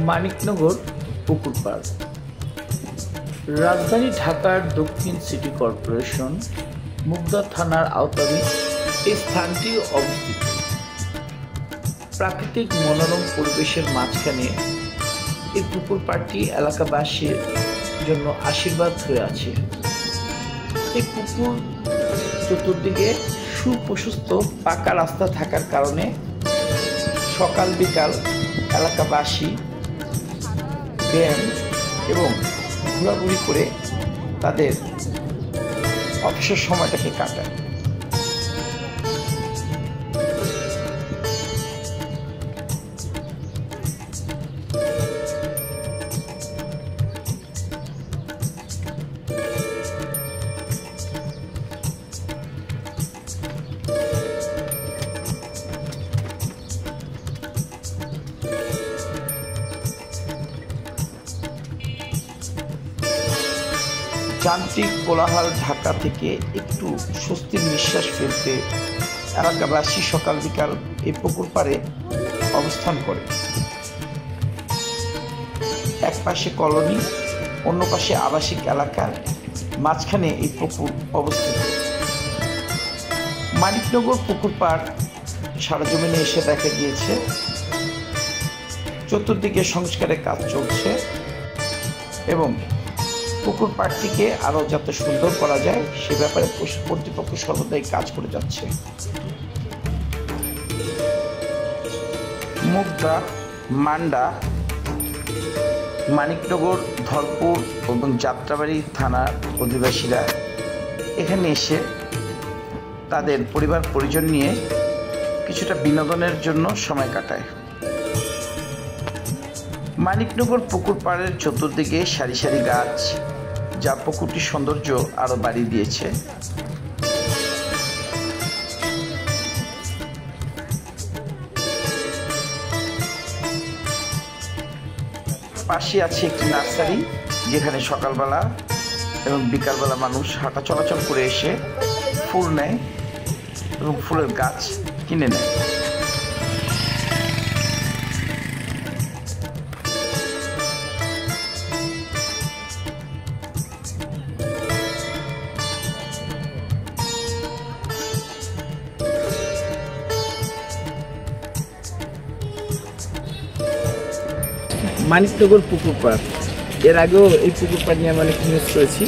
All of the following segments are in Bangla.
মানিকনগর পুকুর পাড় রাজধানী ঢাকার দক্ষিণ সিটি কর্পোরেশন মুগদা থানার আওতাধীন এই স্থানটি অবস্থিত। প্রাকৃতিক মনোরম পরিবেশের মাঝখানে এই পুকুর পাড়টি এলাকাবাসীর জন্য আশীর্বাদ হয়ে আছে। এই পুকুর চতুর্দিকে সুপ্রশস্ত পাকা রাস্তা থাকার কারণে সকাল বিকাল এলাকাবাসী ব্যায়াম এবং ঘোরাঘুরি করে তাদের অবসর সময়টাকে কাটায়। যান্ত্রিক কোলাহল ঢাকা থেকে একটু স্বস্তির নিঃশ্বাস ফেলতে এলাকাবাসী সকাল বিকাল এই পুকুর পাড়ে অবস্থান করে। এক পাশে কলোনি, অন্য পাশে আবাসিক এলাকার মাঝখানে এই পুকুর অবস্থিত। মানিকনগর পুকুর পাড় সরেজমিনে এসে দেখা গিয়েছে চতুর্দিকে সংস্কারের কাজ চলছে এবং পুকুর পাড়টিকে আরও যাতে সুন্দর করা যায় সে ব্যাপারে কর্তৃপক্ষ সর্বদাই কাজ করে যাচ্ছে। মুগদা, মান্ডা, মানিকনগর, ধলপুর এবং যাত্রাবাড়ি থানার অধিবাসীরা এখানে এসে তাদের পরিবার পরিজন নিয়ে কিছুটা বিনোদনের জন্য সময় কাটায়। মানিকনগর পুকুর পাড়ের চতুর্দিকে সারি সারি গাছ যা পুকুরটির সৌন্দর্য আরো বাড়িয়ে দিয়েছে। পাশে আছে একটি নার্সারি যেখানে সকালবেলা এবং বিকালবেলা মানুষ হাঁটা চলাচল করে এসে ফুল নেয় এবং ফুলের গাছ কিনে নেয়। মানিকনগর পুকুর পাড়, এর আগেও এই পুকুর পাড় নিয়ে আমি অনেক নিউজ করেছি।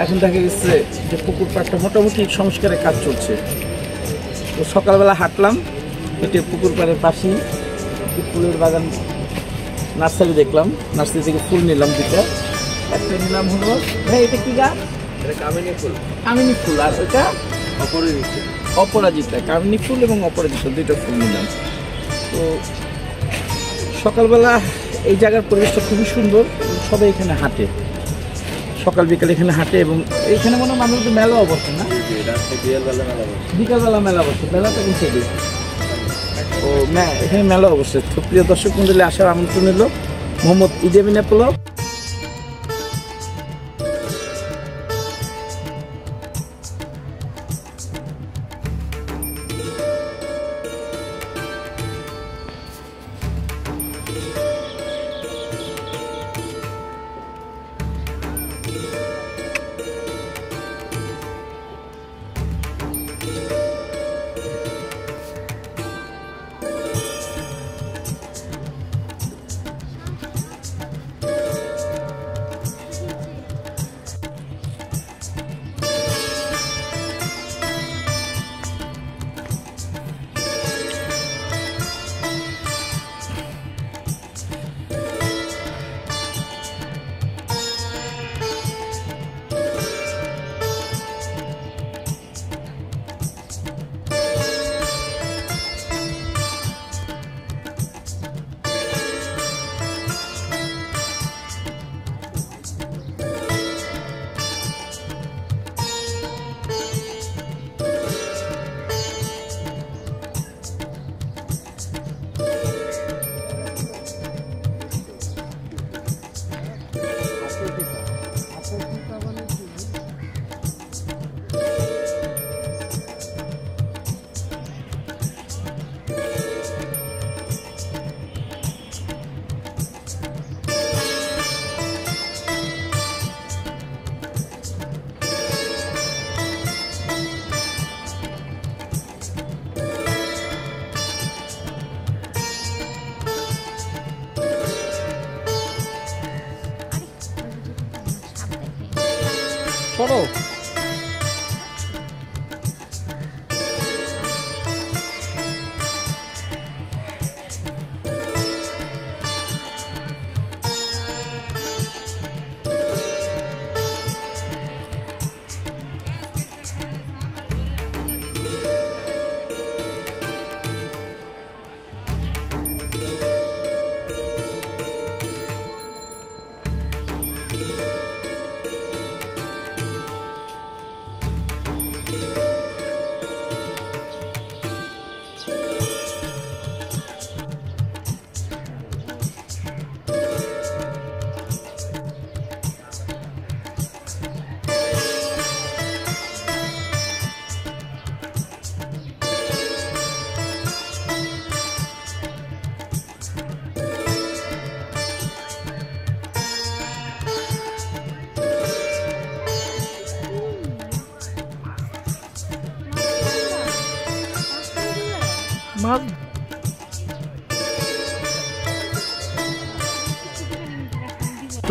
এখন দেখা গেছে যে পুকুর পাড়টা মোটামুটি সংস্কারের কাজ চলছে। তো সকালবেলা হাঁটলাম, হেঁটে পুকুর পাড়ের পাশেই ফুলের বাগান নার্সারি দেখলাম, নার্সারি থেকে ফুল নিলাম দুটা। একটা নিলাম হলো ভাই এটা কি গাছ? কামিনী ফুল। কামিনী ফুল। আর ওইটা অপরাজিতা। কামিনী ফুল এবং অপরাজিতা দুইটা ফুল নিলাম। তো সকালবেলা এই জায়গার পরিবেশটা খুবই সুন্দর, সবাই এখানে হাঁটে, সকাল বিকাল এখানে হাঁটে এবং এইখানে মনে হয় মানুষদের মেলাও বসে না? বিকালবেলা মেলা বসে, মেলাটা কিন্তু ও এখানে মেলা অবশ্যই। তো প্রিয় দর্শক মন্ডলী, আসার আমন্ত্রণ এলো মোহাম্মদ ইদেমিন অ্যাপোলো। সরো।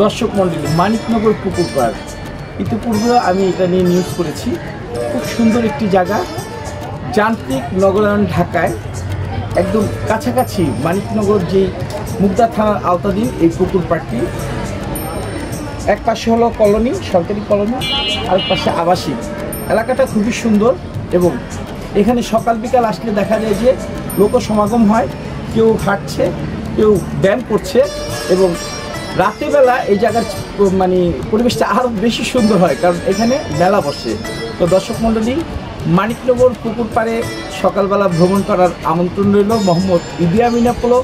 দর্শক মন্ডলী, মানিকনগর পুকুর পাড় ইতিপূর্বে আমি এটা নিয়ে নিউজ করেছি। খুব সুন্দর একটি জায়গা, যান্ত্রিক নগরায়ণ ঢাকায় একদম কাছাকাছি মানিকনগর যে মুগদা থানার আওতাধীন এই পুকুর পাড়টি। এক পাশে হলো কলোনি, সরকারি কলোনি, আর পাশে আবাসিক। এলাকাটা খুবই সুন্দর এবং এখানে সকাল বিকাল আসলে দেখা যায় যে লোক সমাগম হয়, কেউ হাঁটছে, কেউ ব্যায়াম করছে এবং রাত্রিবেলা এই জায়গার মানে পরিবেশটা আরও বেশি সুন্দর হয়, কারণ এখানে মেলা বসে। তো দর্শক মণ্ডলী, মানিকনগর পুকুর পাড়ে সকালবেলা ভ্রমণ করার আমন্ত্রণ রইল মোহাম্মদ ইদিয়ামিন আপলো